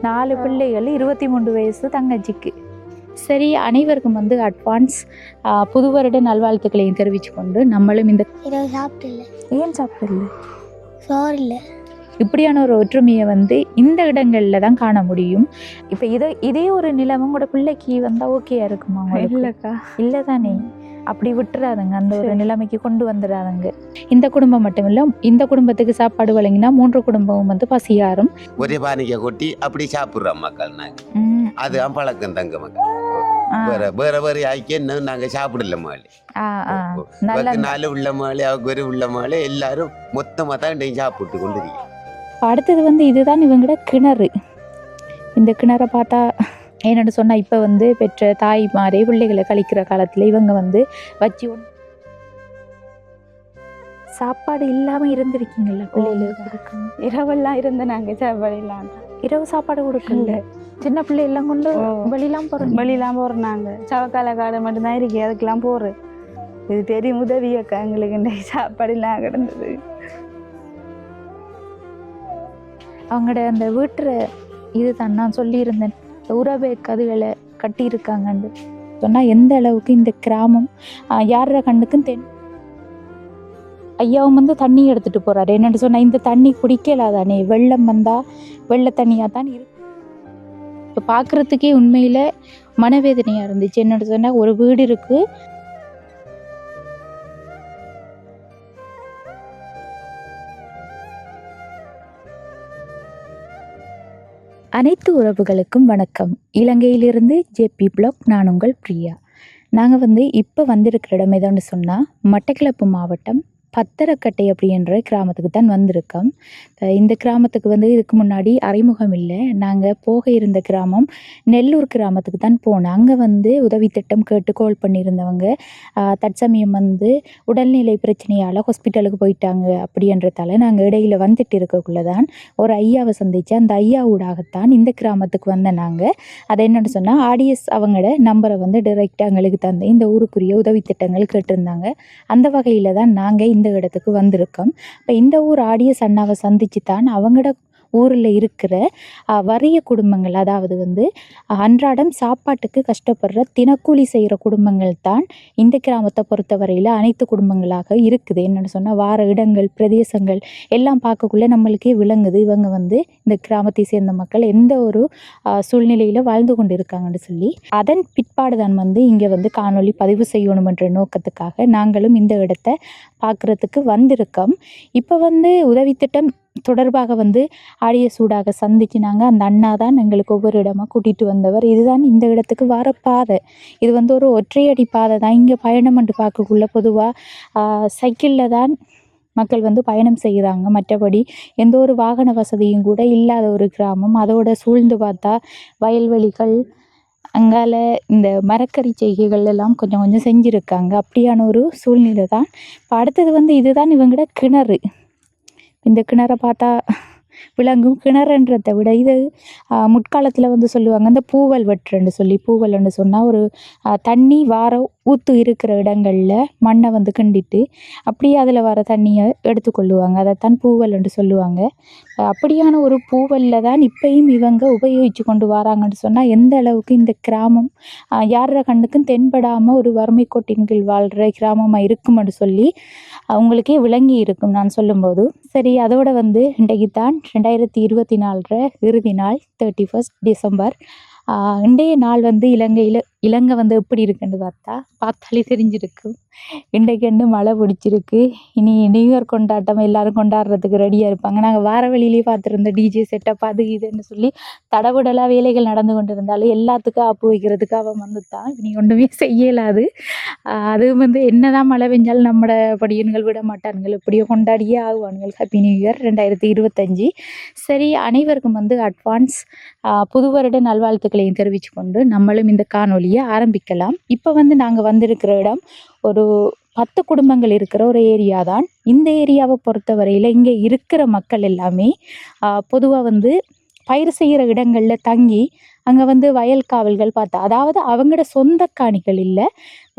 4 பிள்ளைகள், 23 வயசு தங்கச்சிக்கு. சரி, அனைவருக்கும் வந்து அட்வான்ஸ் புது வருட நல்வாழ்த்துக்களையும் தெரிவித்து கொண்டு நம்மளும் இந்த சாப்பிடல. ஏன் சாப்பிடல? சோறு இல்லை. இப்படியான ஒரு ஒற்றுமையை வந்து இந்த இடங்கள்ல தான் காண முடியும். இப்போ இதே ஒரு நிலைமை உங்களோட பிள்ளைக்கு வந்தால் ஓகேயா இருக்குமா? இல்லைக்கா, இல்லை தானே. அப்படி விட்டுறாதுங்க, அந்த ஒரு நிலைமைக்கு கொண்டு வந்துடாதுங்க. இந்த குடும்பம் மட்டும் இல்லை, இந்த குடும்பத்துக்கு சாப்பாடு வழங்கினா 3 குடும்பமும் வந்து பசியாரும். ஒரே பானிக்க கொட்டி அப்படி சாப்பிட்றோம் மக்கள். அது பழக்கம் தங்க மக்கள். வேற வேற ஆய்க்கு நாங்க சாப்பிடல மாலை. நாலு உள்ள மாலை, அவங்க ஒரு உள்ள மாலை, எல்லாரும் மொத்தமா தான் சாப்பிட்டு கொண்டு இருக்கோம். அடுத்தது வந்து இதுதான் இவங்களோட கிணறு. இந்த கிணறை பார்த்தா என்னென்னு சொன்னால், இப்போ வந்து பெற்ற தாய்மாரே பிள்ளைகளை கழிக்கிற காலத்தில் இவங்க வந்து வச்சு சாப்பாடு இல்லாமல் இருந்திருக்கீங்களா? பிள்ளைகளுக்கு இரவெல்லாம் இருந்து நாங்கள் சாப்பாடு இல்லாம இரவு சாப்பாடு கொடுக்கல. சின்ன பிள்ளை எல்லாம் கொண்டு வெளியெல்லாம் போகிறோம். நாங்கள் சவக்கால காடை மட்டும்தான் இருக்கு, அதுக்கெல்லாம் போகிறோம். இது பெரிய உதவியக்கா எங்களுக்கு. சாப்பாடு இல்லாம கிடந்தது. அவங்களோட அந்த வீட்டுற இதுதான் நான் சொல்லியிருந்தேன், உறவே கதுகளை கட்டியிருக்காங்கன்னு சொன்னால் எந்த அளவுக்கு இந்த கிராமம் யார கண்ணுக்கும் ஐயாவும் வந்து தண்ணி எடுத்துகிட்டு போகிறாரு. என்னென்னு சொன்னால், இந்த தண்ணி குடிக்கலாதானே, வெள்ளம் வந்தால் வெள்ள தண்ணியாக தான் இருக்கு. இப்போ பார்க்குறதுக்கே உண்மையில் மனவேதனையாக இருந்துச்சு. என்னென்னு சொன்னால், ஒரு வீடு இருக்குது, அனைத்து உறவுகளுக்கும் வணக்கம். இலங்கையிலிருந்து ஜேபி பிளாக், நான் உங்கள் பிரியா. நாங்கள் வந்து இப்போ வந்திருக்கிற இடம் எதோன்னு சொன்னால், மட்டக்களப்பு மாவட்டம் பத்தரக்கட்டை அப்படின்ற கிராமத்துக்கு தான் வந்திருக்கோம். இந்த கிராமத்துக்கு வந்து இதுக்கு முன்னாடி அறிமுகம் இல்லை. நாங்கள் போக இருந்த கிராமம் நெல்லூர் கிராமத்துக்கு தான் போனோம். அங்கே வந்து உதவி திட்டம் கேட்டு கால் பண்ணியிருந்தவங்க தற்சமயம் வந்து உடல்நிலை பிரச்சனையால் ஹாஸ்பிட்டலுக்கு போயிட்டாங்க. அப்படின்றதால நாங்கள் இடையில் வந்துட்டு இருக்கக்குள்ளே தான் ஒரு ஐயாவை சந்தித்து, அந்த ஐயாவோடாகத்தான் இந்த கிராமத்துக்கு வந்த நாங்கள். அதை என்னென்னு சொன்னால், ஆடிஎஸ் அவங்களோட நம்பரை வந்து டைரெக்டாக எங்களுக்கு தந்து இந்த ஊருக்குரிய உதவி திட்டங்கள் கேட்டிருந்தாங்க. அந்த வகையில் தான் நாங்கள் இந்த இடத்துக்கு வந்திருக்கோம். இப்போ இந்த ஊர் ஆடியஸ் அண்ணாவை சந்திச்சு தான் அவங்களோட ஊரில் இருக்கிற வறிய குடும்பங்கள், அதாவது வந்து அன்றாடம் சாப்பாட்டுக்கு கஷ்டப்படுற தினக்கூலி செய்கிற குடும்பங்கள் தான் இந்த கிராமத்தை பொறுத்தவரையில் அனைத்து குடும்பங்களாக இருக்குது. என்னென்னு சொன்னால், வார இடங்கள், பிரதேசங்கள் எல்லாம் பார்க்கக்குள்ளே நம்மளுக்கே விளங்குது இவங்க வந்து இந்த கிராமத்தை சேர்ந்த மக்கள் எந்த ஒரு சூழ்நிலையில் வாழ்ந்து கொண்டு இருக்காங்கன்னு சொல்லி. அதன் பிற்பாடு தான் வந்து இங்கே வந்து காணொலி பதிவு செய்யணுமென்ற நோக்கத்துக்காக நாங்களும் இந்த இடத்தை பார்க்குறதுக்கு வந்திருக்கோம். இப்போ வந்து உதவி திட்டம் தொடர்பாக வந்து ஆடிய சூடாக சந்திச்சினாங்க. அந்த அண்ணா தான் எங்களுக்கு ஒவ்வொரு இடமாக கூட்டிகிட்டு வந்தவர். இதுதான் இந்த இடத்துக்கு வர பாதை. இது வந்து ஒரு ஒற்றையடி பாதை தான். இங்கே பயணம் என்று பார்க்கக்குள்ள பொதுவாக சைக்கிளில் தான் மக்கள் வந்து பயணம் செய்கிறாங்க. மற்றபடி எந்த ஒரு வாகன வசதியும் கூட இல்லாத ஒரு கிராமம். அதோட சூழ்ந்து பார்த்தா வயல்வெளிகள், அங்கால இந்த மரக்கறி செய்கைகள் எல்லாம் கொஞ்சம் கொஞ்சம் செஞ்சுருக்காங்க. அப்படியான ஒரு சூழ்நிலை தான். இப்போ அடுத்தது வந்து இதுதான் இவங்களோட கிணறு. இந்த கிணறை பார்த்தா விளங்கும். கிணறுன்றதை விட இது முற்காலத்தில் வந்து சொல்லுவாங்க, இந்த பூவல் வெட்டுறன்னு சொல்லி. பூவல்னு சொன்னால் ஒரு தண்ணி வார ஊற்று இருக்கிற இடங்களில் மண்ணை வந்து கிண்டிட்டு அப்படியே அதில் வர தண்ணியை எடுத்துக்கொள்ளுவாங்க. அதைத்தான் பூவல்னு சொல்லுவாங்க. அப்படியான ஒரு பூவலில் தான் இப்பயும் இவங்க உபயோகித்து கொண்டு வராங்கன்னு சொன்னால், எந்த அளவுக்கு இந்த கிராமம் யார கண்ணுக்கும் தென்படாமல் ஒரு வறுமை கோட்டின் கீழ் வாழ்கிற கிராமமாக இருக்கும்னு சொல்லி அவங்களுக்கே விளங்கி இருக்கும் நான் சொல்லும்போது. சரி, அதோட வந்து இன்றைக்கு தான் 2024 இறுதி நாள், 31 டிசம்பர். இன்றைய நாள் வந்து இலங்கை வந்து எப்படி இருக்குன்னு பார்த்தாலே தெரிஞ்சிருக்கும். இன்றைக்கு மழை பிடிச்சிருக்கு. இனி நியூ இயர் கொண்டாட்டம் எல்லாரும் கொண்டாடுறதுக்கு ரெடியாக இருப்பாங்க. நாங்கள் வார வழியிலேயே பார்த்துருந்த டிஜே செட்டப் அது இதுன்னு சொல்லி தடபுடலாக வேலைகள் நடந்து கொண்டு இருந்தாலும் எல்லாத்துக்கும் ஆப்பு வைக்கிறதுக்கு அவன் வந்து தான் இனி ஒன்றுமே செய்யலாது. அது வந்து என்னதான் மழை பெஞ்சாலும் நம்மளோட படியன்கள் விட மாட்டானுங்கள், எப்படியோ கொண்டாடியே ஆகுவானுங்கள். Happy new year 2025. சரி, அனைவருக்கும் வந்து அட்வான்ஸ் புது வருட நல்வாழ்த்துக்களையும் தெரிவித்து கொண்டு நம்மளும் இந்த காணொலியை ஆரம்பிக்கலாம். இப்போ வந்து நாங்கள் வந்திருக்கிற இடம் ஒரு 10 குடும்பங்கள் இருக்கிற ஒரு ஏரியா தான். இந்த ஏரியாவை பொறுத்தவரையில் இங்கே இருக்கிற மக்கள் எல்லாமே பொதுவாக வந்து பயிர் செய்கிற இடங்களில் தங்கி அங்கே வந்து வயல் காவல்கள் பார்த்தா, அதாவது அவங்களோட சொந்த காணிகள் இல்லை,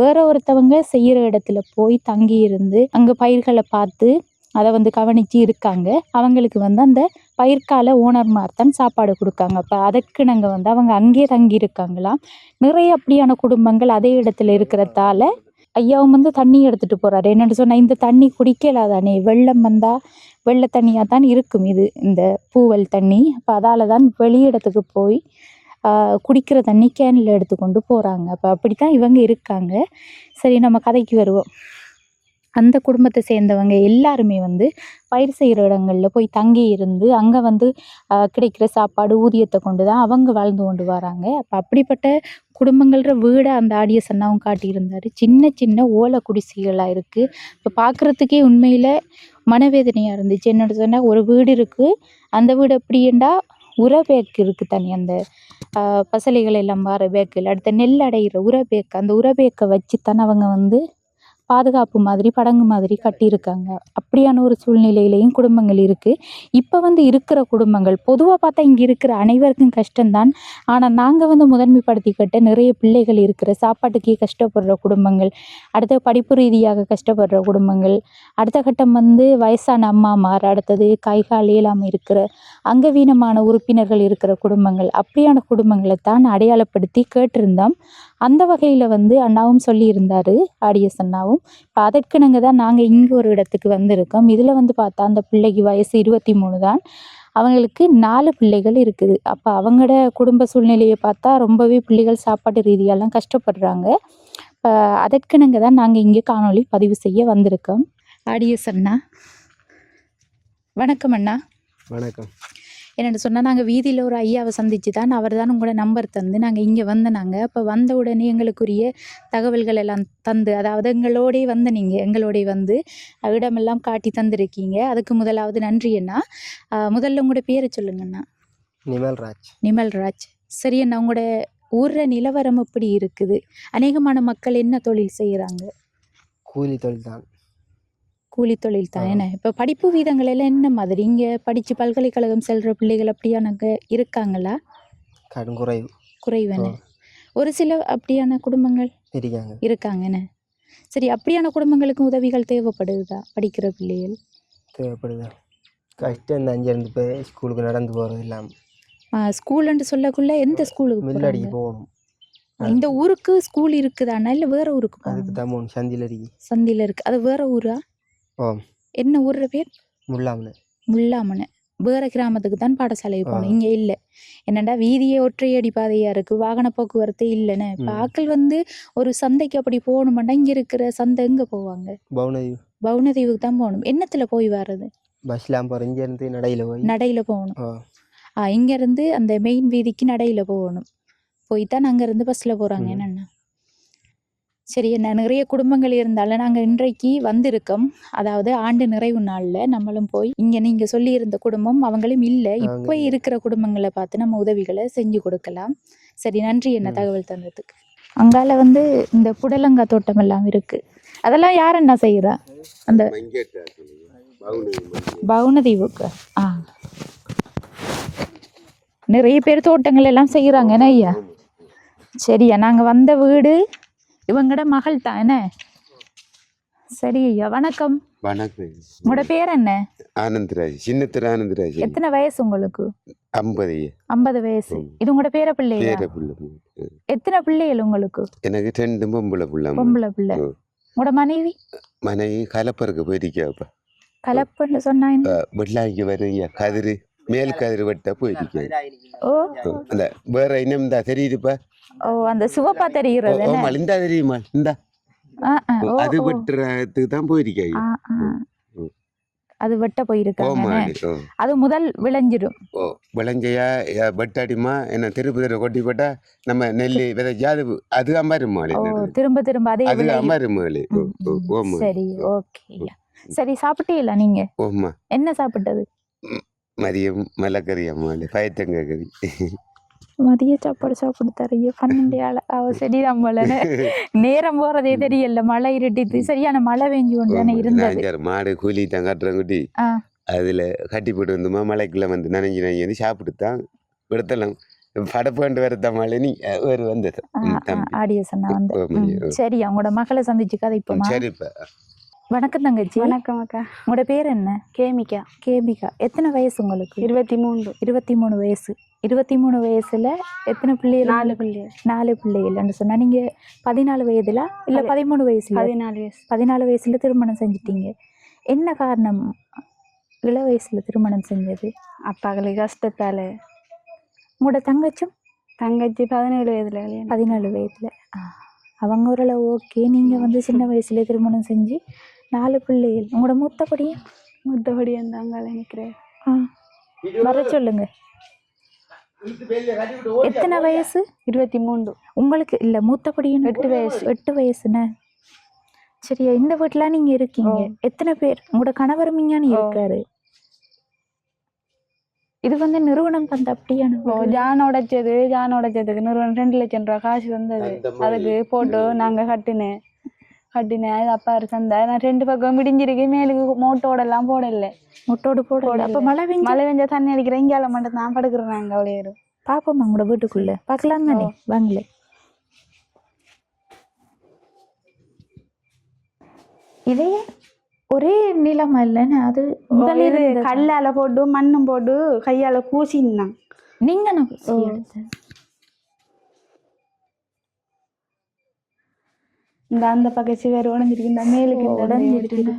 வேற ஒருத்தவங்க செய்கிற இடத்துல போய் தங்கி இருந்து அங்கே பயிர்களை பார்த்து அதை வந்து கவனித்து இருக்காங்க. அவங்களுக்கு வந்து அந்த பயிர்கால ஓனர்மார் தான் சாப்பாடு கொடுக்காங்க. அப்போ அதற்கு நாங்கள் வந்து அவங்க அங்கேயே தங்கி இருக்காங்களாம். நிறைய அப்படியான குடும்பங்கள் அதே இடத்துல இருக்கிறதால ஐயாவும் வந்து தண்ணி எடுத்துகிட்டு போகிறாரு. என்னென்னு சொன்னால் இந்த தண்ணி குடிக்கலாதானே, வெள்ளம் வந்தால் வெள்ளை தண்ணியாக தான் இருக்கும் இது, இந்த பூவல் தண்ணி. அப்போ அதால் தான் வெளியிடத்துக்கு போய் குடிக்கிற தண்ணி கேனில் எடுத்துக்கொண்டு போகிறாங்க. அப்போ அப்படி தான் இவங்க இருக்காங்க. சரி, நம்ம கதைக்கு வருவோம். அந்த குடும்பத்தை சேர்ந்தவங்க எல்லாருமே வந்து பயிர் செய்கிற இடங்களில் போய் தங்கி இருந்து அங்கே வந்து கிடைக்கிற சாப்பாடு ஊதியத்தை கொண்டு தான் அவங்க வாழ்ந்து கொண்டு வராங்க. அப்போ அப்படிப்பட்ட குடும்பங்கள வீடை அந்த ஆடியஸ் அண்ணாவும் காட்டியிருந்தார். சின்ன சின்ன ஓலை குடிசைகளாக இருக்குது. இப்போ பார்க்குறதுக்கே உண்மையில் மனவேதனையாக இருந்துச்சு. என்னோட சொன்னால் ஒரு வீடு இருக்குது, அந்த வீடு எப்படின்னா உரபேக்கு இருக்குது தனி, அந்த பசலைகள் எல்லாம் வர பேக்கில் அடுத்த நெல் அடைகிற உரபேக்கு, அந்த உரபேக்கை வச்சு தானே அவங்க வந்து பாதுகாப்பு மாதிரி படங்கு மாதிரி கட்டியிருக்காங்க. அப்படியான ஒரு சூழ்நிலையிலையும் குடும்பங்கள் இருக்குது. இப்போ வந்து இருக்கிற குடும்பங்கள் பொதுவாக பார்த்தா இங்கே இருக்கிற அனைவருக்கும் கஷ்டம்தான். ஆனால் நாங்கள் வந்து முதன்மைப்படுத்திக்கிட்ட நிறைய பிள்ளைகள் இருக்கிற சாப்பாட்டுக்கே கஷ்டப்படுற குடும்பங்கள், அடுத்த படிப்பு ரீதியாக கஷ்டப்படுற குடும்பங்கள், அடுத்த கட்டம் வந்து வயசான அம்மாமார், அடுத்தது கை கால் இயலாமல் இருக்கிற அங்கவீனமான உறுப்பினர்கள் இருக்கிற குடும்பங்கள், அப்படியான குடும்பங்களை தான் அடையாளப்படுத்தி கேட்டிருந்தோம். அந்த வகையில் வந்து அண்ணாவும் சொல்லியிருந்தார், ஆடியஸ் அண்ணாவும். இப்போ அதற்கு தான் நாங்கள் இங்கே ஒரு இடத்துக்கு வந்திருக்கோம். இதில் வந்து பார்த்தா அந்த பிள்ளைக்கு வயசு 23 தான். அவங்களுக்கு 4 பிள்ளைகள் இருக்குது. அப்போ அவங்களோட குடும்ப சூழ்நிலையை பார்த்தா ரொம்பவே பிள்ளைகள் சாப்பாட்டு ரீதியெல்லாம் கஷ்டப்படுறாங்க. இப்போ அதற்கு தான் நாங்கள் இங்கே காணொளி பதிவு செய்ய வந்திருக்கோம். ஆடியஸ் அண்ணா வணக்கம். அண்ணா வணக்கம். என்னென்னு சொன்னால் நாங்கள் வீதியில் ஒரு ஐயாவை சந்தித்து தான் அவர் தான் உங்களோட நம்பர் தந்து நாங்கள் இங்கே வந்தனாங்க. அப்போ வந்த உடனே எங்களுக்குரிய தகவல்கள் எல்லாம் தந்து, அதாவது எங்களோடே வந்து நீங்கள் எங்களோடே வந்து இடமெல்லாம் காட்டி தந்திருக்கீங்க. அதுக்கு முதலாவது நன்றி அண்ணா. முதல்ல உங்களோட பேரை சொல்லுங்கண்ணா. நிமல்ராஜ். நிமல்ராஜ். சரி அண்ணா, உங்களோட ஊரில் நிலவரம் எப்படி இருக்குது? அநேகமான மக்கள் என்ன தொழில் செய்கிறாங்க? கூலி தொழில் தான். கூலி தொழில் தான். என்ன இப்போ படிப்பு வீதங்கள் எல்லாம் என்ன மாதிரி? இங்கே படித்து பல்கலைக்கழகம் செல்கிற பிள்ளைகள் அப்படியானங்க இருக்காங்களா? கடும் குறைவு. குறைவன. ஒரு சில அப்படியான குடும்பங்கள் இருக்காங்கண்ணே. சரி, அப்படியான குடும்பங்களுக்கு உதவிகள் தேவைப்படுதா? படிக்கிற பிள்ளைகள் தேவைப்படுதா? கஷ்டம் தான். இங்கேருந்து போய் ஸ்கூலுக்கு நடந்து போகிறது இல்லாமல். ஸ்கூலுன்னு சொல்லக்குள்ள எந்த ஸ்கூலுக்கு மில்லடிக்கு போகணும். இந்த ஊருக்கு ஸ்கூல் இருக்குதாண்ணா, இல்லை வேற ஊருக்கு? அதுக்கு தான் சந்தியில் இருக்கு. சந்தியில் இருக்குது. அது வேற ஊரா? என்ன ஊர்ற பேர்? முல்லாமனை. முல்லாமனை. வேறு கிராமத்துக்கு தான் பாடசாலைக்கு போகணும், இங்கே இல்லை. என்னடா வீதியே ஒற்றையடி பாதையாக இருக்குது, வாகன போக்குவரத்து இல்லைன்னு. இப்போ ஆக்கள் வந்து ஒரு சந்தைக்கு அப்படி போகணுமாண்டா இங்கே இருக்கிற சந்தை எங்கே போவாங்க? பவுனதீவு. பவுனதீவுக்கு தான் போகணும். என்னத்தில் போய் வர்றது? பஸ்லாம் போகிற. இங்கேருந்து நடையில் போகணும். இங்கேருந்து அந்த மெயின் வீதிக்கு நடையில் போகணும். போய் தான் அங்கேருந்து பஸ்ஸில் போகிறாங்க. என்னென்னா சரி, என்ன நிறைய குடும்பங்கள் இருந்தாலும் நாங்கள் இன்றைக்கு வந்திருக்கோம். அதாவது ஆண்டு நிறைவு நாளில் நம்மளும் போய் இங்கே நீங்கள் சொல்லியிருந்த குடும்பம் அவங்களும் இல்லை, இப்போ இருக்கிற குடும்பங்களை பார்த்து நம்ம உதவிகளை செஞ்சு கொடுக்கலாம். சரி, நன்றி என்ன தகவல் தந்ததுக்கு. அங்கால வந்து இந்த புடலங்காய் தோட்டம் எல்லாம் இருக்குது. அதெல்லாம் யார் என்ன செய்கிறா? அந்த பவுனதீவுக்கு நிறைய பேர் தோட்டங்கள் எல்லாம் செய்கிறாங்க. என்ன ஐயா? சரியா, நாங்கள் வந்த வீடு இவங்கட மகள் தான். என்ன? சரி ஐயா, வணக்கம். வணக்கம். உங்களோட பேர் என்ன? ஆனந்தராஜ். சின்னத்திர ஆனந்தராஜ். எத்தனை வயசு உங்களுக்கு? 50. 50 வயசு. இது உங்களோட பேர பிள்ளையா? எத்தனை பிள்ளைகள் உங்களுக்கு? எனக்கு 2 பொம்பளை பிள்ளை. பொம்பளை பிள்ளை. உங்களோட மனைவி? மனைவி கலப்பருக்கு போயிருக்காப்பா. கலப்புன்னு சொன்னா வெள்ளாய்க்கு வரையா கதிரு மேல் கதிர் வெட்ட போயிருக்கேன். ஓ, அந்த வேற இன்னும் இந்த தெரியுதுப்பா. ஓ, அந்த சிவப்பா தெரிகிறது. இந்த தெரியுமா? இந்த அது வெட்டுறதுக்கு தான் போயிருக்கேன். அது வெட்ட போயிருக்காங்க. அது முதல் விளைஞ்சிடும். விளைஞ்சையா வெட்டாடிமா என்ன திருப்பதி கொட்டி போட்டா நம்ம நெல்லி விதைச்சா அது அம்பாருமாளி. திரும்ப திரும்ப அதே அது அம்பாருமாளி. சரி, ஓகே. சரி, சாப்பிட்டீங்களா நீங்க? ஓமா. என்ன சாப்பிட்டது? மதியம் மலைக்கறி அம்மாளி, பயத்தங்க கறி. மதிய சாப்பாடு சாப்பிட்டு தரைய 12 ஆள். சரி, நம்மள நேரம் போறதே தெரியல. மழை இருட்டிட்டு சரியான மழை பெஞ்சு கொண்டு இருந்தது. மாடு கூலி தான் கட்டுறங்குட்டி, அதுல கட்டி போட்டு வந்துமா மலைக்குள்ள வந்து நனைஞ்சு சாப்பிட்டு தான் விடுத்தலாம். படப்பாண்டு வரத்த மழை நீ ஒரு வந்தது. ஆடியஸ் அண்ணா வந்து சரி, அவங்களோட மகளை சந்திச்சு கதை இப்போ. சரிப்பா. வணக்கம் தங்கச்சி. வணக்கம் அக்கா. உங்களோட பேர் என்ன? கேமிக்கா. கேபிகா. எத்தனை வயசு உங்களுக்கு? 23. 23 வயசு. 23 வயசுல எத்தனை பிள்ளைகள்? 4 பிள்ளைகள். 4 பிள்ளைகள்னு சொன்னா நீங்க 14 வயதுல இல்ல 13 வயசுல? 14 வயசு. 14 வயசுல திருமணம் செஞ்சிட்டீங்க. என்ன காரணம் இள வயசுல திருமணம் செஞ்சது? அப்பாக்களுக்கு கஷ்டத்தால. உங்களோட தங்கச்சும்? தங்கச்சி 17 வயதுல கல்யாணம். 14 வயதுல. அவங்க ஓரளவு ஓகே. நீங்க வந்து சின்ன வயசுல திருமணம் செஞ்சு 4 பிள்ளைகள். உங்களோட மூத்தபடியும்? மூத்தபடி அந்த அங்கால நிற்கிறேன். வர சொல்லுங்க. எத்தனை வயசு? 23. உங்களுக்கு இல்ல மூத்தபடியும்? 8 வயசு. 8 வயசுண்ணே. சரியா. இந்த வீட்டுல நீங்க இருக்கீங்க. எத்தனை பேர்? உங்களோட கணவர் மிஞ்ஞானி இருக்காரு. இது வந்து நிறுவனம் தந்த அப்படியான ஜான் உடைச்சதுக்கு நிறுவனம் 2 லட்சம் ரூபா காசு வந்தது. அதுக்கு போட்டு நாங்க கட்டினேன். அது அப்பா சந்தா. நான் 2 பக்கம் விடிஞ்சிருக்கு. மேலுக்கு மோட்டோட எல்லாம் போடல. மொட்டோடு போட. அப்ப மழை பெஞ்சா தண்ணி அடிக்கிற இங்கால மட்டும் தான் படுக்கிறேன். நாங்க அவ்வளோ பாப்போம் உங்களோட வீட்டுக்குள்ள பார்க்கலாம் தானே. வாங்கல. இதே ஒரே நிலமா இல்லைன்னு அது முதலில் கல்லால போட்டு மண்ணும் போட்டு கையால பூசினான். நீங்க இந்த அந்த பக்கத்து வேற உடஞ்சிருக்கு. இந்த மேலுக்கு உடஞ்சிருக்கு.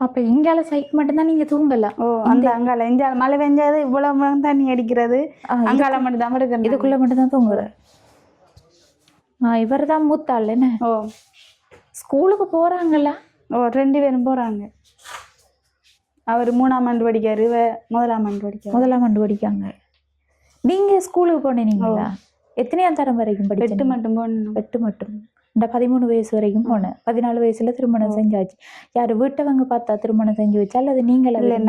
அப்ப இங்கால சைட் மட்டும்தான் நீங்க தூங்கலாம். அந்த அங்கால இந்த மழை பெஞ்சாது இவ்வளவு தண்ணி அடிக்கிறது. அங்கால மட்டும் தான் படுக்கிறது. இதுக்குள்ள மட்டும்தான் தூங்குற. இவர் தான் மூத்தாள் என்ன? ஸ்கூலுக்கு போறாங்களா? 2 பேரும் போறாங்க. அவர் 3ஆம் ஆண்டு படிக்காரு. 1ஆம் ஆண்டு படிக்காரு. 1ஆம் ஆண்டு படிக்காங்க. நீங்க ஸ்கூலுக்கு போனீங்களா? எத்தனையாம் தரம் வரைக்கும் படிச்சு? 8 மட்டும் போனோம். 8 மட்டும். இந்த 13 வயசு வரைக்கும் போனேன். 14 வயசுல திருமணம் செஞ்சாச்சு. யாரு வீட்டவங்க பார்த்தா திருமணம் செஞ்சு வச்சா அல்லது நீங்களா? இல்ல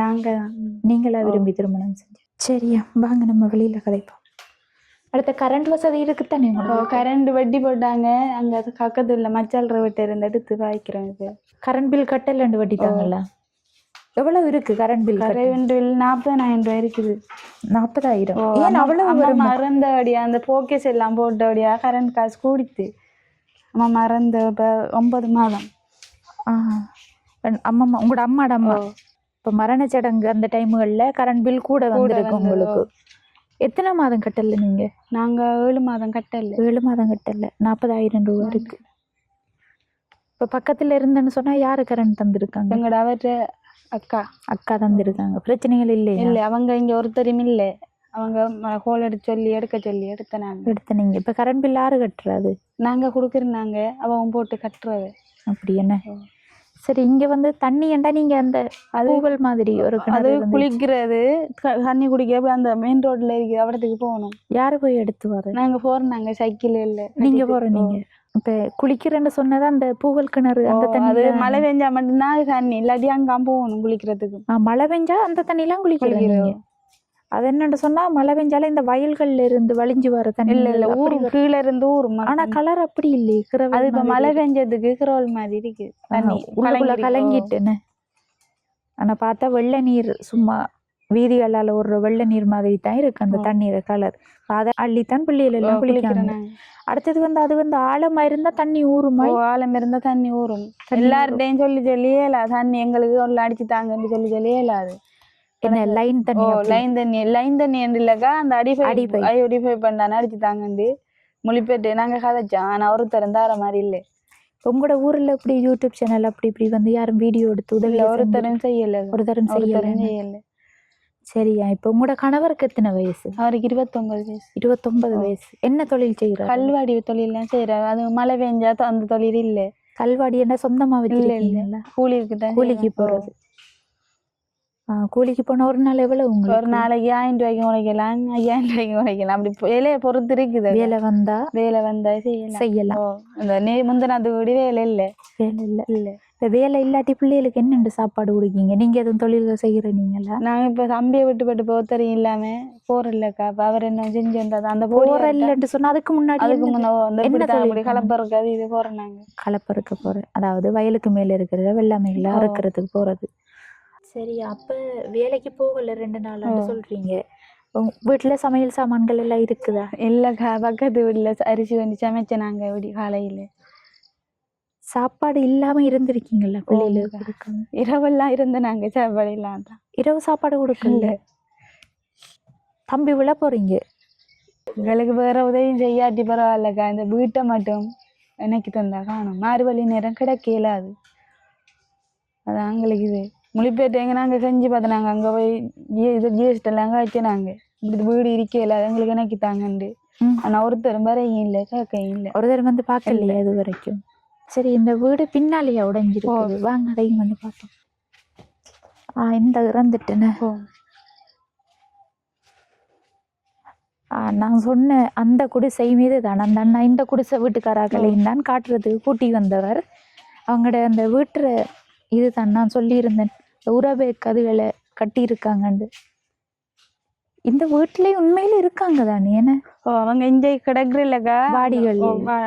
நீங்களா விரும்பி திருமணம் செஞ்சு. சரியா, வாங்க நம்ம வெளியில கதைப்போம். அடுத்த கரண்ட் வசதி இருக்குத்தானே? கரண்ட் வட்டி போட்டாங்க. அங்க பக்கத்துல மச்சால்ற வீட்டு இருந்து எடுத்து வாய்க்கிறோம். Current bill கட்டலண்டு வட்டிட்டாங்களா? எவ்வளவு இருக்கு கரண்ட் பில்? கரண்ட் பில் 40,000 ரூபாய் இருக்குது. 40,000? ஏன் அவ்வளவு? மறந்தபடியா அந்த போக்கேஸ் எல்லாம் போட்டபடியா கரண்ட் காசு கூடித்து. அம்மா மறந்த 9 மாதம். அம்மா உங்களோட அம்மாட அம்மா இப்ப மரண சடங்கு அந்த டைமுகள்ல கரண்ட் பில் கூட வந்திருக்கு உங்களுக்கு. எத்தனை மாதம் கட்டல நீங்க? நாங்க 7 மாதம் கட்டல. 7 மாதம் கட்டல. 40,000 ரூபாய் இருக்கு. இப்ப பக்கத்துல இருந்தேன்னு சொன்னா யாரு கரண்ட் தந்திருக்காங்க? எங்கட அவர்கிட்ட அக்கா தந்திருக்காங்க. பிரச்சனைகள் இல்லையா? இல்ல, அவங்க இங்க ஒருத்தரும் இல்ல. அவங்க ஹோல் எடுக்க சொல்லி எடுத்த நீங்க. இப்ப கரண்ட் பில் யாரு கட்டுறாது? நாங்க கொடுக்குறாங்க. அவங்க போட்டு கட்டுறது. அப்படி என்ன? சரி. இங்க வந்து தண்ணி ஏண்டா நீங்க அந்த பூவல் மாதிரி ஒரு அது குளிக்கிறது தண்ணி குடிக்க அந்த மெயின் ரோட்ல இருக்கு. அவடத்துக்கு போகணும். யாரு போய் எடுத்து வர? நாங்க போறோம். சைக்கிள் இல்ல. நீங்க போறீங்க. இப்ப குளிக்கிறேன்னு சொன்னதா அந்த பூவல் கிணறு அந்த தண்ணி? அது மழை பெஞ்சா மட்டும்தான் தண்ணி. இல்லாட்டி அங்க போகணும் குளிக்கிறதுக்கு. மழை பெஞ்சா அந்த தண்ணி எல்லாம் குளிக்கிறீங்க? அது என்னன்னு சொன்னா மழை பெஞ்சாலே இந்த வயல்கள்ல இருந்து வலிஞ்சு வர தண்ணி. இல்ல ஊரு கீழ இருந்து ஊரும். ஆனா கலர் அப்படி இல்லையே. அது இப்ப மழை பெஞ்சதுக்கு கிரோல் மாதிரி இருக்கு தண்ணி. உள்ளுக்குள்ள கலங்கிட்டுன்னு. ஆனா பார்த்தா வெள்ளை நீர் சும்மா வீதிகளால ஒரு வெள்ளை நீர் மாதிரி தான் இருக்கு அந்த தண்ணீர் கலர். அதை அள்ளித்தான் பிள்ளைகள் எல்லாம் குளிக்கிறாங்க. அடுத்தது வந்து அது வந்து ஆழமா இருந்தா தண்ணி ஊறுமா? ஆழம் இருந்தா தண்ணி ஊறும். எல்லார்டையும் சொல்லி தண்ணி எங்களுக்கு ஒரு அடிச்சு தாங்கன்னு சொல்லி இயலாது. என்ன லைன் தண்ணி? லைன் தண்ணி இல்லக்கா அந்த அடிப்பை பண்ணானே அடிச்சு தாங்கண்டு மொழிபெயர்த்து நாங்க கதைச்சோம். ஆனா ஒருத்தர் தார மாதிரி இல்லை. உங்களோட ஊர்ல இப்படி யூடியூப் சேனல் அப்படி வந்து யாரும் வீடியோ எடுத்து உதவி? ஒருத்தரும் செய்யல. செய்யல. சரியா. இப்ப உங்களோட கணவருக்கு எத்தனை வயசு? அவருக்கு 29 வயசு. 29 வயசு. என்ன தொழில் செய்யறாரு? கல்வாடி தொழில் எல்லாம் செய்யறாரு. அது மழை பெஞ்சா அந்த தொழில் இல்ல. கல்வாடி என்ன சொந்தமா வச்சிருக்கீங்களா? கூலிக்கு தான். கூலிக்கு போறது. கூலிக்கு போன ஒரு நாள் எவ்வளவு உங்களுக்கு? ஒரு நாளைக்கு 1000 ரூபாய்க்கு உழைக்கலாம், 5000 ரூபாய்க்கு உழைக்கலாம். அப்படி வேலையை பொறுத்து இருக்குது. வேலை வந்தா செய்யலாம். முந்தினது கூடி வேலை இல்லை. இப்ப வேலை இல்லாட்டி பிள்ளைகளுக்கு என்னென்று சாப்பாடு கொடுக்கீங்க? நீங்க எதுவும் தொழில்கள் செய்யறீங்களா? நாங்க இப்ப தம்பியை விட்டு போத்தரையும் இல்லாம போறல்லக்கா. அப்ப அவர் என்ன செஞ்சு வந்தது அந்த போறல்லன்னு சொன்னா அதுக்கு முன்னாடி கலப்பறக்காது இது போறோம். நாங்க கலப்பறுக்க போறேன். அதாவது வயலுக்கு மேல இருக்கிற வெள்ளாமைகளை அறுக்கிறதுக்கு போறது. சரி. அப்ப வேலைக்கு போகல 2 நாள் சொல்றீங்க. வீட்டுல சமையல் சாமான்கள் எல்லாம் இருக்குதா? இல்லைக்கா, பக்கத்து வீட்டில் அரிசி வேண்டி சமைச்சேன் நாங்கள் விடி காலையில். சாப்பாடு இல்லாம இருந்திருக்கீங்களா பிள்ளைகளுக்கு கொடுக்காம? இரவெல்லாம் இருந்த நாங்கள் சாப்பாடு இல்லாம தான். இரவு சாப்பாடு கொடுக்கல. தம்பி விழ போறீங்க. எங்களுக்கு வேற உதவியும் செய்யாட்டி பரவாயில்லக்கா, இந்த வீட்டை மட்டும் எனக்கு தந்தா காணும். மாறுவழி நேரம் கிடைக்கல. அதான் எங்களுக்கு இது மொழிபெயர்த்து நாங்கள் செஞ்சு பார்த்தோம். நாங்கள் அங்கே போய் இது ஜிஎஸ்டிலாம் வச்சு நாங்கள் இப்படி வீடு இருக்கல, அது எங்களுக்கு எனக்கு தாங்கண்டு. ஆனால் ஒருத்தரும் வரையும் இல்லை, கேட்கையும் இல்லை. ஒருத்தர் வந்து பார்க்கலையா இது வரைக்கும்? சரி, இந்த வீடு பின்னாலேயே உடைஞ்சிருக்கு. வாங்க அதையும் வந்து பார்த்தோம். இந்த இறந்துட்டேன்னு நான் சொன்ன அந்த குடிசை மீது தான் அந்த அண்ணா இந்த குடிசை வீட்டுக்காராக்களையும் தான் காட்டுறதுக்கு கூட்டி வந்தவர். அவங்களோட அந்த வீட்டுற இது தான் நான் சொல்லியிருந்தேன், உறவே கதுகளை கட்டியிருக்காங்கண்டு. இந்த வீட்டுலயும் உண்மையில இருக்காங்க தானே? ஏன்னா அவங்க இந்த கிடக்குற இல்லக்கா வாடிகள்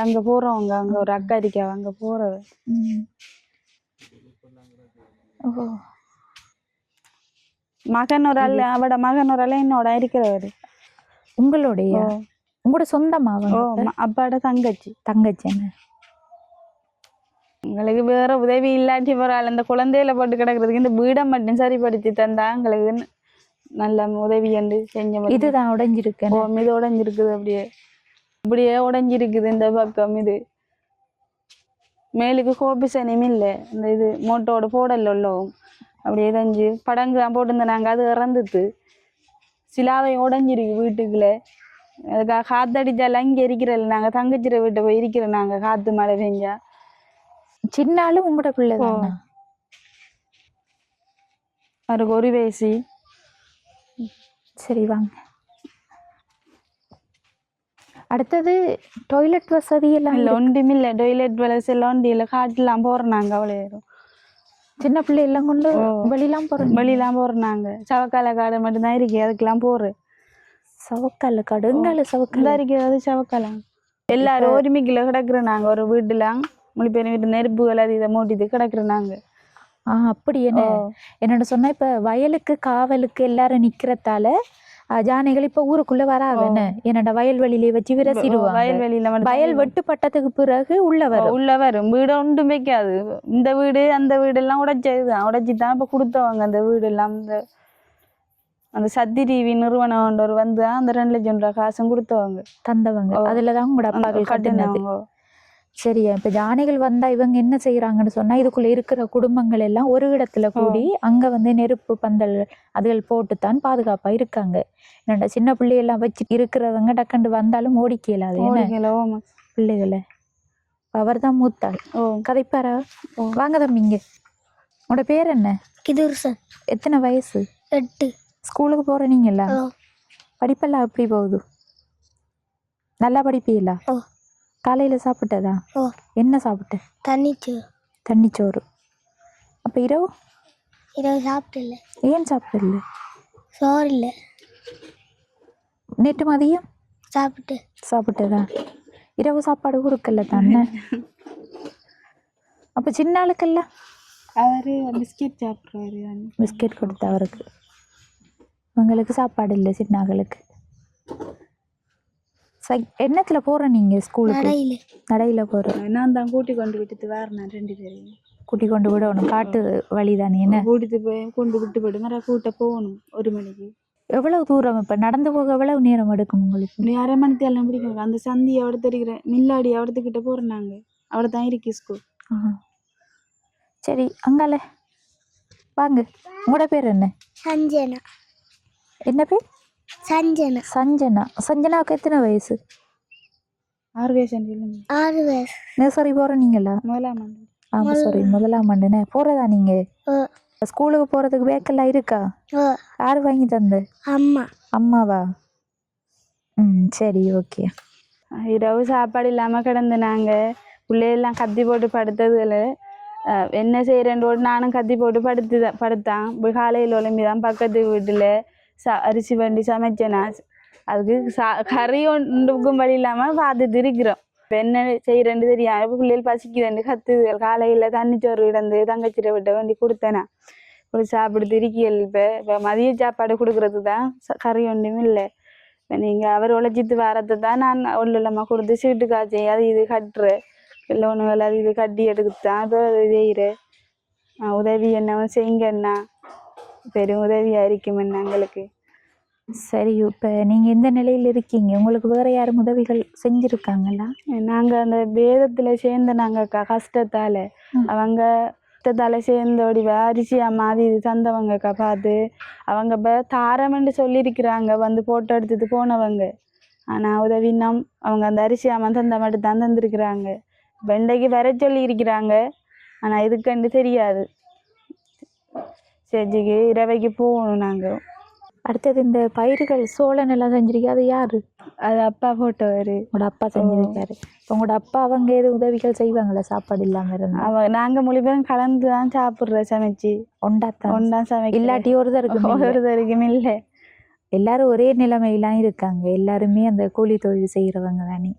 அங்க போறவங்க, அங்க ஒரு அக்கா இருக்கா, அங்க போறவ. மகன் ஒரு ஆள், அவட மகன் ஒரு ஆள் என்னோட இருக்கிறவர். உங்களுடைய உங்களோட சொந்தமாவா? அப்பாட தங்கச்சி. தங்கச்சின்னு எங்களுக்கு வேற உதவி இல்லாட்டி பரவாயில்ல, அந்த குழந்தையில போட்டு கிடக்குறதுக்கு இந்த வீடை மட்டும் சரிப்படுத்தி தந்தா எங்களுக்கு நல்ல உதவி என்று செஞ்ச. இதுதான் உடைஞ்சிருக்கு. இது உடைஞ்சிருக்குது, அப்படியே அப்படியே உடைஞ்சிருக்குது இந்த பக்கம். இது மேலுக்கு கோபிசனியும் இல்லை, இந்த இது மோட்டோட போடல உள்ளவும் அப்படியே தஞ்சு படங்கு தான் போட்டிருந்தேன் நாங்கள். அது இறந்துட்டு சிலாவை உடஞ்சிருக்கு வீட்டுக்குள்ள. அதுக்காக காத்தடிச்சாலாம் இங்கே இருக்கிறல, நாங்கள் தங்கச்சிர வீட்டை போய் இருக்கிறோம் நாங்கள். காற்று மழை பெஞ்சா. சின்னாலும் உங்களோட பிள்ளை அவருக்கு ஒரு வயசு. சரி வாங்க. அடுத்தது டாய்லெட் வசதி எல்லாம் இல்லை, ஒன்றும் இல்லை. டாய்லெட் வசதி எல்லாம் ஒன்றும் இல்லை. காட்டுலாம் போகிறோம் நாங்கள். அவ்வளோ சின்ன பிள்ளை எல்லாம் கொண்டு வெளியெல்லாம் போகிறோம். வெளியெல்லாம் போகிறோம் நாங்கள். சவக்கால காடு மட்டும்தான் இருக்கு, அதுக்கெல்லாம் போகிறோம். சவக்கால காடு எங்கால? சவக்கால இருக்கிறது சவக்காலம். எல்லாரும் ஒருமிக்கில் கிடக்குறோம் நாங்கள். ஒரு வீட்டுலாம் மொழிபெயர் வீட்டு நெருப்புகள் அது இதை மூட்டிட்டு கிடக்குறோம் நாங்கள். அப்படி என்ன என்னோட சொன்னா, இப்ப வயலுக்கு காவலுக்கு எல்லாரும் நிக்கிறதால ஜானைகள் இப்ப ஊருக்குள்ள வராதுன்னு என்னோட வயல்வெளியிலே வச்சு விரசிடுவாங்க. வயல்வெளியில வயல் வெட்டுப்பட்டதுக்கு பிறகு உள்ள வரும். வீடு ஒன்றும் வைக்காது. இந்த வீடு அந்த வீடெல்லாம் உடைச்சதுதான். உடைச்சிதான் இப்ப கொடுத்தவங்க அந்த வீடு எல்லாம். அந்த சத்தி டிவி நிறுவனம் ஒரு வந்து அந்த 2 லட்சம் ரூபாய் காசும் கொடுத்தவங்க தந்தவங்க. அதுலதான் உங்களோட அப்பாக்கள் கட்டினது. சரியா? இப்ப ஜானைகள் வந்தா இவங்க என்ன செய்யறாங்கன்னு சொன்னா, இதுக்குள்ள இருக்கிற குடும்பங்கள் எல்லாம் ஒரு இடத்துல கூடி அங்க வந்து நெருப்பு பந்தல் அதுகள் போட்டுத்தான் பாதுகாப்பா இருக்காங்க. என்னோட சின்ன பிள்ளையெல்லாம் வச்சு இருக்கிறவங்க டக்கண்டு வந்தாலும் ஓடிக்கலாது பிள்ளைகளை. அவர் தான் மூத்தாள். கதைப்பாரா? வாங்க தம்பிங்க. உங்களோட பேர் என்ன? கிதுர்சன். எத்தனை வயசு? 8. ஸ்கூலுக்கு போற நீங்களா? படிப்பெல்லாம் எப்படி போகுது? நல்லா படிப்பீங்களா? காலையில சாப்பிட்டதா? என்ன சாப்பிட்ட? தண்ணிச்சோறு. அப்ப இரவு சாப்பிடல. ஏன் சாப்பிடல? சோறு இல்லை. நேற்று மதியம் சாப்பிட்டதா? இரவு சாப்பாடு கொடுக்கல தானே? அப்ப சின்ன ஆளுக்கெல்லாம் அவரு பிஸ்கெட் சாப்பிட்றாரு. பிஸ்கெட் கொடுத்த அவருக்கு. உங்களுக்கு சாப்பாடு இல்லை சின்ன ஆளுக்கு. என்னத்துல போற நீங்க ஸ்கூலுக்கு? நடையில போற. நான் தான் கூட்டி கொண்டு விட்டு வரேன். 2 பேரையும் கூட்டி கொண்டு விடணும். காட்டு வழி தானே? என்ன கூட்டிட்டு போய் கொண்டு விட்டு போயிட்டு கூட்ட போகணும் 1 மணிக்கு. எவ்வளவு தூரம்? இப்ப நடந்து போக எவ்வளவு நேரம் எடுக்கும் உங்களுக்கு? நீ 1/2 மணி தேலாம் பிடிக்கும். அந்த சந்தி அவட தெரிகிறேன், மில்லாடி அவடத்துக்கிட்ட போறோம் நாங்க. அவட தான் இருக்கு ஸ்கூல். சரி, அங்கால வாங்க. உங்களோட பேர் என்ன? சஞ்சனா. என்ன பேர்? சஞ்சனா. சஞ்சனாவுக்கு எத்தனை வயசு? 6 வயசு. 6 வயசு. நர்சரி போற நீங்களா? 1ஆம் ஆண்டு. ஆமா, சாரி, 1ஆம் ஆண்டுனே போறதா நீங்க? ஸ்கூலுக்கு போறதுக்கு பேக்கெல்லாம் இருக்கா? யாரு வாங்கி தந்து? அம்மாவா? சரி, ஓகே. இரவு சாப்பாடு இல்லாம கிடந்து நாங்க பிள்ளையெல்லாம் கத்தி போட்டு படுத்ததுல என்ன செய்யறேன் நானும் கத்தி போட்டு படுத்தான். காலையில் உழம்பிதான் பக்கத்து வீட்டுல அரிசி வண்டி சமைச்சேனா. அதுக்கு கறி ஒன்றுக்கும் வழி இல்லாமல் பார்த்துட்டு இருக்கிறோம். இப்போ என்ன செய்யறேன்னு தெரியாது. பிள்ளைகள் பசிக்குதுன்னு கத்துதுகள். காலையில் தண்ணிச்சோறு கிடந்து தங்கச்சிட்ட விட்ட வேண்டி கொடுத்தேனா. ஒரு சாப்பிடுது இருக்கீள். இப்போ மதிய சாப்பாடு கொடுக்கறது தான் கறி ஒன்றும் இல்லை. இப்போ நீங்கள் அவர் உழைச்சிட்டு வரது தான் நான் ஒன்றும் கொடுத்து சீட்டு காய்ச்சி அது இது கட்டுறேன். இல்லை ஒன்றுகள் அது இது கட்டி எடுத்து தான் இப்போ செய்கிறேன். உதவி என்ன செய்யுங்கண்ணா, பெரும் உதவியாக இருக்கும் என்ன எங்களுக்கு. சரி, இப்போ நீங்கள் எந்த நிலையில் இருக்கீங்க? உங்களுக்கு வேறு யாரும் உதவிகள் செஞ்சுருக்காங்களா? நாங்கள் அந்த வேதத்தில் சேர்ந்த நாங்கள் கஷ்டத்தால் அவங்க கஷ்டத்தால் சேர்ந்தோடி அரிசி மாதிரி இது தந்தவங்கக்கா பார்த்து அவங்க இப்போ தாரமென்று சொல்லியிருக்கிறாங்க வந்து போட்டோ எடுத்துட்டு போனவங்க. ஆனால் உதவி அவங்க அந்த அரிசி தந்த மட்டும் தான் தந்துருக்குறாங்க. வெண்டைக்கு வர சொல்லி இருக்கிறாங்க. ஆனால் இதுக்கண்டு தெரியாது. செஞ்சுக்கு இரவைக்கு போகணும் நாங்கள். அடுத்தது இந்த பயிர்கள் சோளம் எல்லாம் செஞ்சிருக்கீங்க, அது யாரு? அது அப்பா போட்டவர். உங்களோட அப்பா செஞ்சிருக்காரு. இப்போ உங்களோட அப்பா அவங்க எது உதவிகள் செய்வாங்களா சாப்பாடு இல்லாமல் இருந்தா? நாங்கள் மொழி பேரும் கலந்து தான் சாப்பிட்றோம். சமைச்சு ஒண்டா சமைக்க இல்லாட்டி ஒருத்தருக்கும் இல்லை. எல்லாரும் ஒரே நிலைமையெல்லாம் இருக்காங்க. எல்லாருமே அந்த கூலி தொழில் செய்கிறவங்க தானே.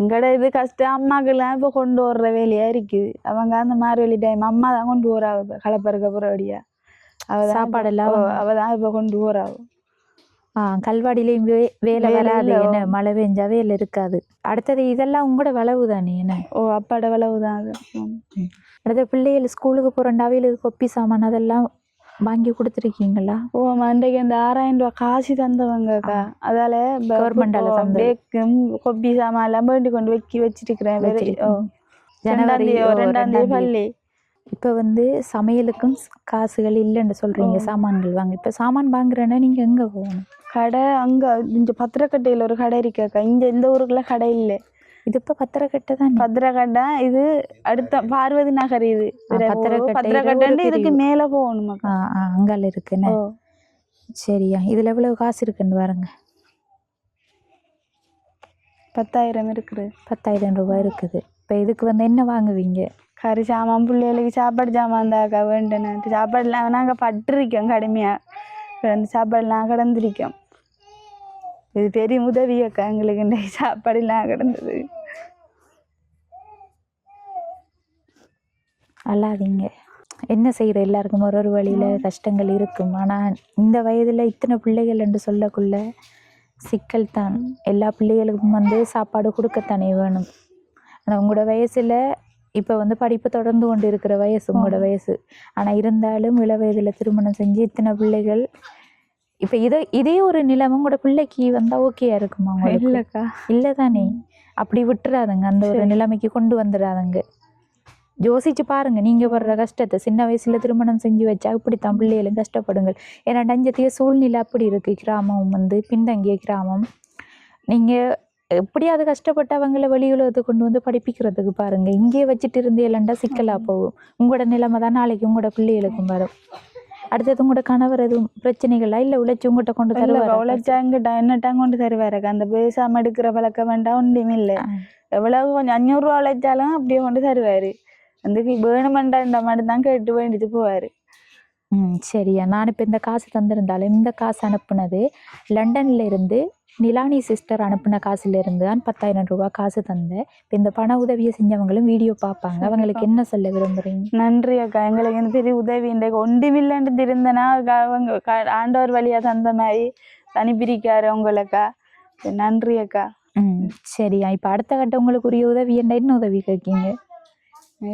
எங்கட இது கஷ்டம். அம்மாக்கெல்லாம் இப்போ கொண்டு வர்ற வேலையா இருக்குது. அவங்க அந்த மாதிரி டைம் அம்மா தான் கொண்டு வரா கலப்பறக்க புறவடியா. சாப்பாடெல்லாம் அவ தான் இப்போ கொண்டு போறாவும். கல்வாடியிலையும் வேலை வராது, என்ன மழை பெஞ்சா வேலை இருக்காது. அடுத்தது இதெல்லாம் உங்களோட வளவு தானே? என்ன அப்பாட வளவு தான் அது. அடுத்த பிள்ளைகள் ஸ்கூலுக்கு போகிறண்டாவே கொப்பி சாமான் அதெல்லாம் வாங்கி கொடுத்துருக்கீங்களா? அன்றைக்கு அந்த 6000 ரூபா காசு தந்தவங்கக்கா. அதால கவர்மெண்டால பேக்கும் கொப்பி சாமான் எல்லாம் வேண்டி கொண்டு வச்சிருக்கிறேன். ஜனவரி 2ஆம் தேதி பள்ளி. இப்போ சமையலுக்கும் காசுகள் இல்லைன்னு சொல்கிறீங்க, சாமான்கள் வாங்க. இப்போ சாமான் வாங்குறேன்னா நீங்கள் எங்கே போகணும்? கடை அங்கே இங்கே பத்திரக்கட்டையில் ஒரு கடை இருக்காக்கா. இங்கே இந்த ஊருக்குள்ள கடை இல்லை. இது இப்போ பத்திரக்கட்டை தான். பத்திரக்கட்டை இது அடுத்த பார்வதி நகர். இது பத்திரக்கட்டை இதுக்கு மேலே போகணுமாக்கா. அங்கால இருக்குன்னு. சரியா, இதில் எவ்வளவு காசு இருக்குன்னு பாருங்க. 10,000 இருக்குது. 10,000 ரூபாய் இருக்குது. இப்போ இதுக்கு என்ன வாங்குவீங்க? கறி சாமான், பிள்ளைகளுக்கு சாப்பாடு சாமான் தாக்கா வேண்டுன்னு. சாப்பாடுலாம் நாங்கள் பட்டிருக்கோம் கடுமையாக. சாப்பாடுலாம் கிடந்திருக்கோம். இது பெரிய உதவியக்கா எங்களுக்கு. இந்த சாப்பாடுலாம் கிடந்தது. அல்லாதீங்க, என்ன செய்கிற எல்லாருக்கும் ஒரு வழியில் கஷ்டங்கள் இருக்கும். ஆனால் இந்த வயதில் இத்தனை பிள்ளைகள் என்று சொல்லக்குள்ள சிக்கல் தான். எல்லா பிள்ளைகளுக்கும் சாப்பாடு கொடுக்கத்தானே வேணும். ஆனால் உங்களோட வயசில் இப்போ படிப்பு தொடர்ந்து கொண்டு இருக்கிற வயசு உங்களோட வயசு. ஆனால் இருந்தாலும் இள வயதில் திருமணம் செஞ்சு இத்தனை பிள்ளைகள். இப்போ இதே ஒரு நிலைமை உங்களோட பிள்ளைக்கு வந்தால் ஓகேயா இருக்குமா? இல்லைக்கா. இல்லை தானே. அப்படி விட்டுறாதுங்க, அந்த ஒரு நிலைமைக்கு கொண்டு வந்துடாதுங்க. யோசிச்சு பாருங்க, நீங்கள் படுற கஷ்டத்தை. சின்ன வயசில் திருமணம் செஞ்சு வச்சா இப்படித்தான் பிள்ளைகளும் கஷ்டப்படுங்கள். ஏன்னா டஞ்சத்திய சூழ்நிலை அப்படி இருக்குது. கிராமம் பின்தங்கிய கிராமம். நீங்கள் எப்படியாவது கஷ்டப்பட்டு அவங்கள வெளியுலகத்தை கொண்டு படிப்பிக்கிறதுக்கு பாருங்க. இங்கேயே வச்சுட்டு இருந்தேலண்டா சிக்கலாக போகும். உங்களோட நிலைமை தான் நாளைக்கு உங்களோட பிள்ளைகளுக்கும் வரும். அடுத்தது உங்களோட கணவர் எதுவும் பிரச்சனைகளா? இல்லை உழைச்சி உங்கள்கிட்ட கொண்டு தருவார்? உழைச்சா எங்கிட்ட என்னட்டாங்க கொண்டு தருவாருக்கா. அந்த பேசாமல் எடுக்கிற பழக்கம் வேண்டாம் ஒன்றுமே இல்லை. எவ்வளவு கொஞ்சம் 500 ரூபா உழைச்சாலும் அப்படியே கொண்டு தருவார். அதுக்கு வேணுமெண்டா மட்டும் தான் கேட்டு வேண்டிட்டு போவார். சரியா. நான் இப்போ இந்த காசு தந்திருந்தாலும் இந்த காசு அனுப்புனது லண்டன்ல இருந்து நிலானி சிஸ்டர் அனுப்பின காசுலேருந்து தான் 10,000 ரூபாய் காசு தந்தேன். இப்போ இந்த பண உதவியை செஞ்சவங்களும் வீடியோ பார்ப்பாங்க. அவங்களுக்கு என்ன சொல்ல விரும்புகிறீங்க? நன்றி அக்கா. எங்களுக்கு இந்த பெரிய உதவி இன்றைக்கு ஒன்றுமில்லைன்ட்டு இருந்தேன்னா அவங்க ஆண்டவர் வழியாக தந்த மாதிரி அனுப்பியிருக்காரு உங்களுக்கா. நன்றி அக்கா. சரியா. இப்போ அடுத்த கட்ட உங்களுக்கு உரிய உதவி என்ன உதவி கேட்கீங்க?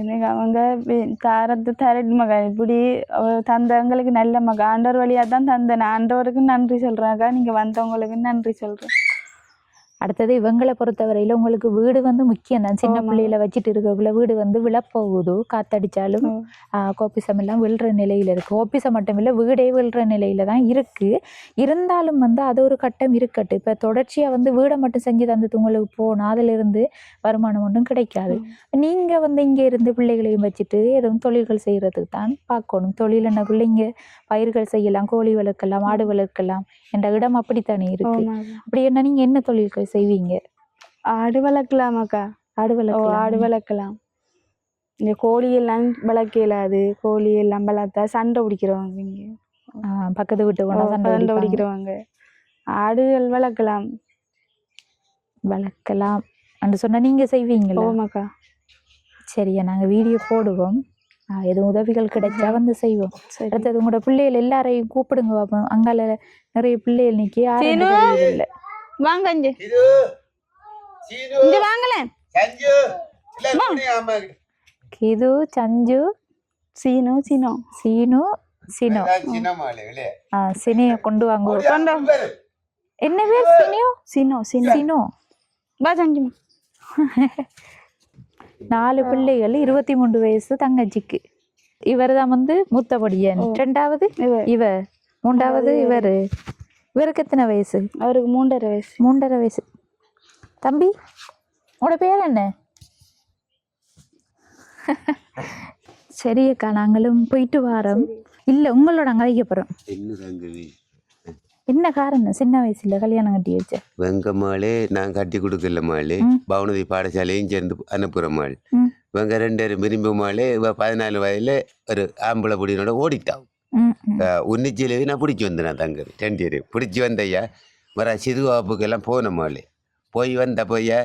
எனக்கு அவங்க தரட்டு மகா இப்படி தந்த எங்களுக்கு நல்ல மகா. ஆண்டவர் வழியாக தான் தந்தேன். ஆண்டவருக்கு நன்றி சொல்கிறேன்க்கா. நீங்கள் வந்தவங்களுக்கு நன்றி சொல்கிறேன். அடுத்தது இவங்களை பொறுத்தவரையில் உங்களுக்கு வீடு முக்கியம் தான். சின்ன பிள்ளையில வச்சுட்டு இருக்கக்குள்ள வீடு விழப்போகுது. காத்தடிச்சாலும் கோப்பிசம் எல்லாம் விழுற நிலையில் இருக்குது. கோப்பிசம் மட்டும் இல்லை, வீடே விழுற நிலையில தான் இருக்குது. இருந்தாலும் அது ஒரு கட்டம் இருக்கட்டும். இப்போ தொடர்ச்சியாக வீடை மட்டும் செஞ்சு தந்தது உங்களுக்கு போனால் அதிலிருந்து வருமானம் ஒன்றும் கிடைக்காது. நீங்கள் இங்கே இருந்து பிள்ளைகளையும் வச்சுட்டு எதுவும் தொழில்கள் செய்கிறதுக்கு தான் பார்க்கணும். தொழில் என்ன, பிள்ளைங்க பயிர்கள் செய்யலாம், கோழி வளர்க்கலாம், ஆடு வளர்க்கலாம் என்ற இடம் அப்படித்தானே இருக்கு. அப்படி என்ன நீங்கள் என்ன தொழில்கள் செய்வீங்க? ஆடு வளர்க்கலாமாக்கா. ஆடு வளர்க்கலாம். இந்த கோழி எல்லாம் வளர்க்க இயலாது. கோழி எல்லாம் வளர்த்தா சண்டை பிடிக்கிறவங்க இங்கே பக்கத்து வீட்டு சண்டை பிடிக்கிறவங்க. ஆடுகள் வளர்க்கலாம் என்று சொன்னால் நீங்கள் செய்வீங்களா? ஓமாக்கா. சரியா, நாங்கள் வீடியோ போடுவோம். எதுவும் உதவிகள் கிடைச்சா வந்து செய்வோம். சரி. அடுத்தது உங்களோட பிள்ளைகள் எல்லாரையும் கூப்பிடுங்க பார்ப்போம். அங்கால நிறைய பிள்ளைகள் நிக்கி சீனு. யாரும் இல்லை. வாங்க இங்க இங்க வாங்களேன். கிது சஞ்சு சீனு சீனோ சீனு சினோ சினிய கொண்டு வாங்க. என்ன பேர்? சினியோ சீனோ சீனோ சினோ. வா சஞ்சு. 4 பிள்ளைகள், 23 வயசு தங்கச்சிக்கு. இவர் தான் வந்து மூத்தபடியன். 2வது இவர், 3வது இவரு. இவருக்கு எத்தனை வயசு? அவருக்கு 3.5 வயசு. 3.5 வயசு. தம்பி உங்களோட பேர் என்ன? சரி அக்கா, நாங்களும் போயிட்டு வாரோம். இல்லை உங்களோட அங்கே வைக்க போகிறோம். என்ன காரணம்? சின்ன வயசுல கல்யாணம் கட்டி வச்ச வெங்கம்மாளே நான் கட்டி கொடுக்கல மாளே. பவுனதி பாடசாலையும் சேர்ந்து அனுப்புகிற மாள். இவங்க 2 பேரும் விரும்பி மாளே. இவ 14 வயதுல ஒரு ஆம்பளை புடினோட ஓடிட்டான். உன்னிச்சிலேயே நான் பிடிச்சி வந்தேன். தங்க 2 பேரும் பிடிச்சி வந்தையா வர சிறுவாப்புக்கெல்லாம் போன மாளே. போய் வந்த போய்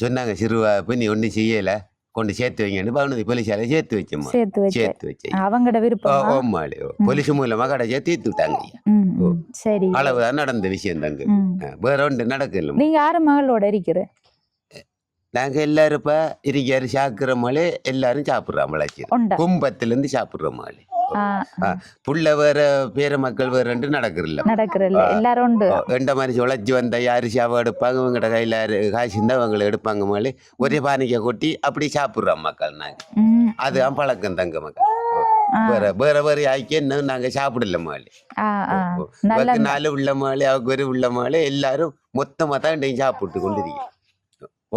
சொன்னாங்க, சிறுவாப்பு நீ ஒன்றும் செய்யலை, கொண்டு சேர்த்து வைங்கன்னு பவுனதி போலீஸால சேர்த்து வச்சேன். அவங்களோட விருப்பம். ஓமாளே போலீஸ் மூலமா கடைசியா தீர்த்து விட்டாங்க. சரி, அளவுதான் நடந்த விஷயம் தாங்க. வேற ஒன்று நடக்கல. நீங்க 6 மகளோட இருக்கிற? நாங்க எல்லாரும் இப்ப இருக்காரு சாக்குற மாலே எல்லாரும் சாப்பிடுறோம். கும்பத்துல இருந்து சாப்பிடுற மாலே. புள்ள வேற பேர மக்கள் வேற நடக்கிறல்ல எல்லாரும் எந்த மாதிரி உழைச்சி வந்த யாரு சாவை எடுப்பாங்க, இவங்கட கையில காசு இருந்தா அவங்களை எடுப்பாங்க மாலே. ஒரே பானைக்க கொட்டி அப்படி சாப்பிடுறோம் மக்கள். நாங்க அதுதான் பழக்கம் தங்க மக்கள். வேற வேற ஆக்கி நாங்க சாப்பிடல மாலே. 4 உள்ள மாலே, அவங்க ஒரு உள்ள மாலே, எல்லாரும் மொத்தமா தான் சாப்பிட்டு கொண்டிருக்கோம்.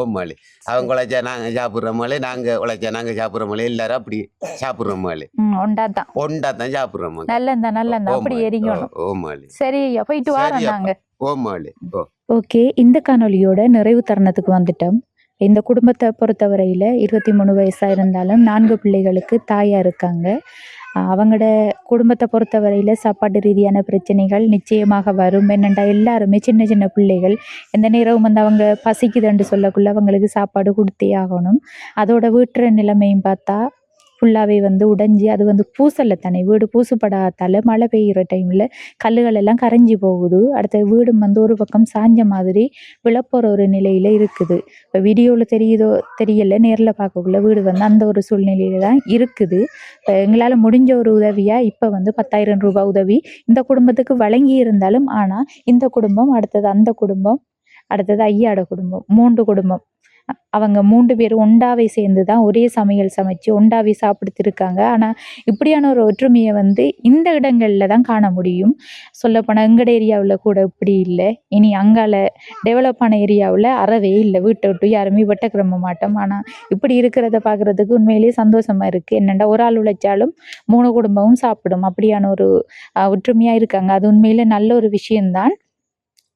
ஓமாளி அவங்க உழைச்சா நாங்க சாப்பிடுற மாலே, நாங்க உழைச்சா நாங்க சாப்பிடுற மாலே, எல்லாரும் அப்படி சாப்பிடுற மாலே. ஒண்டாதான் சாப்பிடுறோம். ஓமாளி சரி, போயிட்டு வரோம் நாங்க. ஓமாளி. ஓகே, இந்த காணொலியோட நிறைவு தருணத்துக்கு வந்துட்டோம். இந்த குடும்பத்தை பொறுத்தவரையில் 23 வயசாக இருந்தாலும் 4 பிள்ளைகளுக்கு தாயாக இருக்காங்க. அவங்களோட குடும்பத்தை பொறுத்தவரையில் சாப்பாட்டு ரீதியான பிரச்சனைகள் நிச்சயமாக வரும். என்னென்னா எல்லாருமே சின்ன சின்ன பிள்ளைகள் எந்த நேரமும் வந்து அவங்க பசிக்குதுன்னு சொல்லக்குள்ள அவங்களுக்கு சாப்பாடு கொடுத்தே ஆகணும். அதோட வீட்டுற நிலைமையும் பார்த்தா ஃபுல்லாகவே வந்து உடைஞ்சி, அது வந்து பூசலை தானே, வீடு பூசுப்படாதால மழை பெய்கிற டைமில் கல்லுகள் எல்லாம் கரைஞ்சி போகுது. அடுத்த வீடும் வந்து ஒரு பக்கம் சாஞ்ச மாதிரி விழப்போகிற ஒரு நிலையில் இருக்குது. இப்போ வீடியோவில் தெரியுதோ தெரியலை, நேரில் பார்க்கக்குள்ள வீடு வந்து அந்த ஒரு சூழ்நிலையில் தான் இருக்குது. இப்போ எங்களால் முடிஞ்ச ஒரு உதவியாக இப்போ வந்து 10,000 ரூபாய் உதவி இந்த குடும்பத்துக்கு வழங்கி இருந்தாலும், ஆனால் இந்த குடும்பம், அடுத்தது அந்த குடும்பம், அடுத்தது ஐயாட குடும்பம், 3 குடும்பம், அவங்க 3 பேரும் ஒண்டாவே சேர்ந்து தான் ஒரே சமையல் சமைச்சு ஒண்டாவே சாப்பிடுத்திருக்காங்க. ஆனால் இப்படியான ஒரு ஒற்றுமையை வந்து இந்த இடங்களில் தான் காண முடியும். சொல்லப்போனால் எங்கட ஏரியாவில் கூட இப்படி இல்லை. இனி அங்கால டெவலப் ஆன ஏரியாவில் அறவே இல்லை. வீட்டை விட்டு யாருமே வெட்டக்கிரம மாட்டோம். ஆனால் இப்படி இருக்கிறத பார்க்குறதுக்கு உண்மையிலேயே சந்தோஷமாக இருக்குது. என்னென்னா ஒரு ஆள் உழைச்சாலும் 3 குடும்பமும் சாப்பிடும். அப்படியான ஒரு ஒற்றுமையாக இருக்காங்க. அது உண்மையிலே நல்ல ஒரு விஷயம்தான்.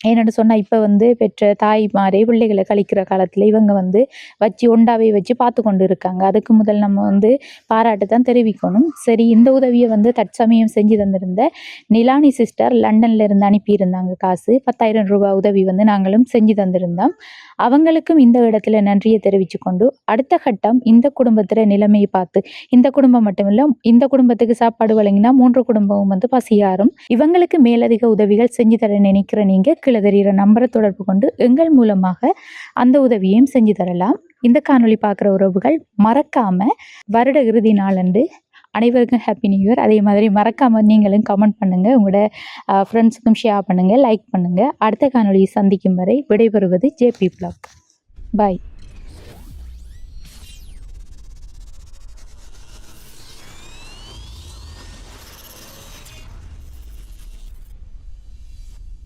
ஏன்னு சொன்னால் இப்போ வந்து பெற்ற தாய்மாரே பிள்ளைகளை கழிக்கிற காலத்தில் இவங்க வந்து வச்சு ஒண்டாவே வச்சு பார்த்து கொண்டு இருக்காங்க. அதுக்கு முதல் நம்ம வந்து பாராட்டு தான் தெரிவிக்கணும். சரி, இந்த உதவியை வந்து தற்சமயம் செஞ்சு தந்திருந்த நிலானி சிஸ்டர் லண்டன்ல இருந்து அனுப்பியிருந்தாங்க காசு. 10,000 ரூபாய் உதவி வந்து நாங்களும் செஞ்சு தந்திருந்தோம். அவங்களுக்கும் இந்த இடத்துல நன்றியை தெரிவித்து கொண்டு அடுத்த கட்டம் இந்த குடும்பத்தில் நிலைமையை பார்த்து, இந்த குடும்பம் மட்டும் இல்லை, இந்த குடும்பத்துக்கு சாப்பாடு வழங்கினா 3 குடும்பமும் வந்து பசியாரும். இவங்களுக்கு மேலதிக உதவிகள் செஞ்சு தர நினைக்கிற நீங்கள் கீழே தெரிகிற நம்பரை தொடர்பு கொண்டு எங்கள் மூலமாக அந்த உதவியையும் செஞ்சு தரலாம். இந்த காணொளி பார்க்குற உறவுகள் மறக்காம வருட இறுதி நாளன்று அனைவருக்கும் ஹாப்பி நியூ இயர். அதே மாதிரி மறக்காமல் நீங்களும் கமெண்ட் பண்ணுங்கள், உங்களோட ஃப்ரெண்ட்ஸுக்கும் ஷேர் பண்ணுங்கள், லைக் பண்ணுங்கள். அடுத்த காணொளியை சந்திக்கும் வரை விடைபெறுவது ஜேபி ப்ளாக். பாய்.